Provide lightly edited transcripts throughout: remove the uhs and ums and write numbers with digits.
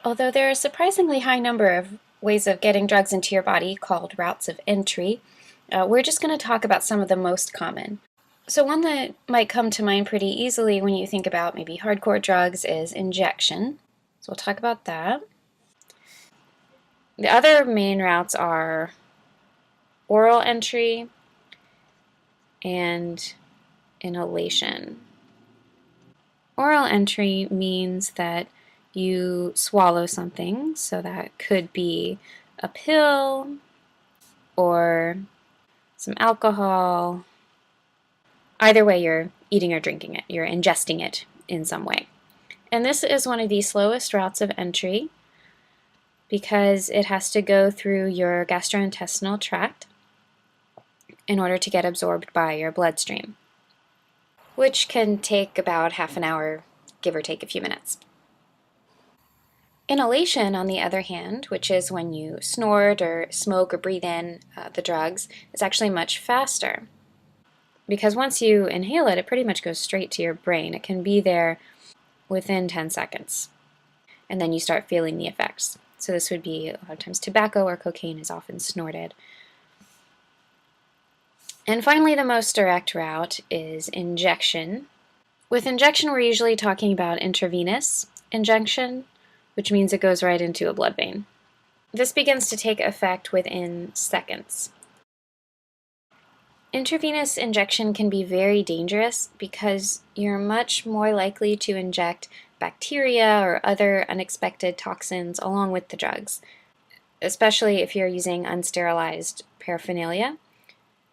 Although there are a surprisingly high number of ways of getting drugs into your body called routes of entry, we're just going to talk about some of the most common. So one that might come to mind pretty easily when you think about maybe hardcore drugs is injection. So we'll talk about that. The other main routes are oral entry and inhalation. Oral entry means that you swallow something, so that could be a pill or some alcohol. Either way, you're eating or drinking it, you're ingesting it in some way. And this is one of the slowest routes of entry because it has to go through your gastrointestinal tract in order to get absorbed by your bloodstream, which can take about half an hour, give or take a few minutes. Inhalation, on the other hand, which is when you snort or smoke or breathe in the drugs, is actually much faster. Because once you inhale it, it pretty much goes straight to your brain. It can be there within 10 seconds. And then you start feeling the effects. So this would be a lot of times tobacco or cocaine is often snorted. And finally, the most direct route is injection. With injection, we're usually talking about intravenous injection, which means it goes right into a blood vein. This begins to take effect within seconds. Intravenous injection can be very dangerous because you're much more likely to inject bacteria or other unexpected toxins along with the drugs, especially if you're using unsterilized paraphernalia.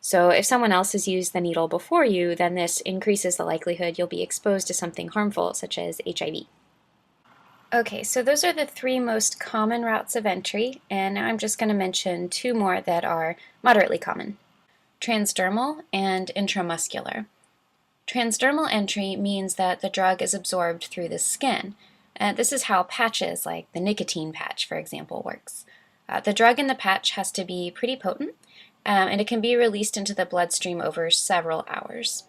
So if someone else has used the needle before you, then this increases the likelihood you'll be exposed to something harmful, such as HIV. Okay, so those are the three most common routes of entry, and now I'm just going to mention two more that are moderately common: transdermal and intramuscular. Transdermal entry means that the drug is absorbed through the skin. This is how patches, like the nicotine patch, for example, works. The drug in the patch has to be pretty potent, and it can be released into the bloodstream over several hours.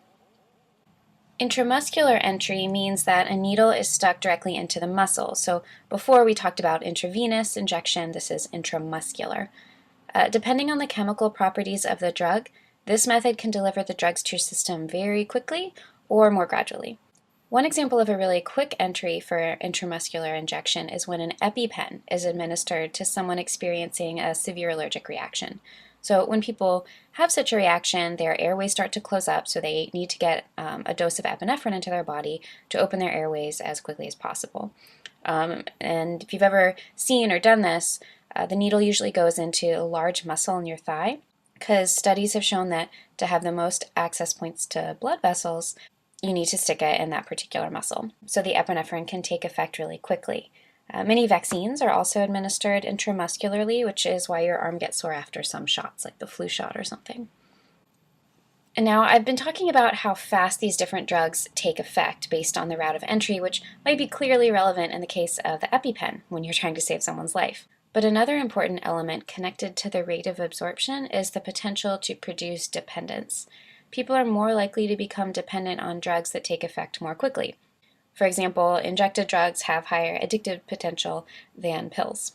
Intramuscular entry means that a needle is stuck directly into the muscle. So before we talked about intravenous injection, this is intramuscular. Depending on the chemical properties of the drug, this method can deliver the drugs to your system very quickly or more gradually. One example of a really quick entry for intramuscular injection is when an EpiPen is administered to someone experiencing a severe allergic reaction. So when people have such a reaction, their airways start to close up, so they need to get a dose of epinephrine into their body to open their airways as quickly as possible. And if you've ever seen or done this, the needle usually goes into a large muscle in your thigh, because studies have shown that to have the most access points to blood vessels, you need to stick it in that particular muscle. So the epinephrine can take effect really quickly. Many vaccines are also administered intramuscularly, which is why your arm gets sore after some shots, like the flu shot or something. And now I've been talking about how fast these different drugs take effect based on the route of entry, which might be clearly relevant in the case of the EpiPen when you're trying to save someone's life. But another important element connected to the rate of absorption is the potential to produce dependence. People are more likely to become dependent on drugs that take effect more quickly. For example, injected drugs have higher addictive potential than pills.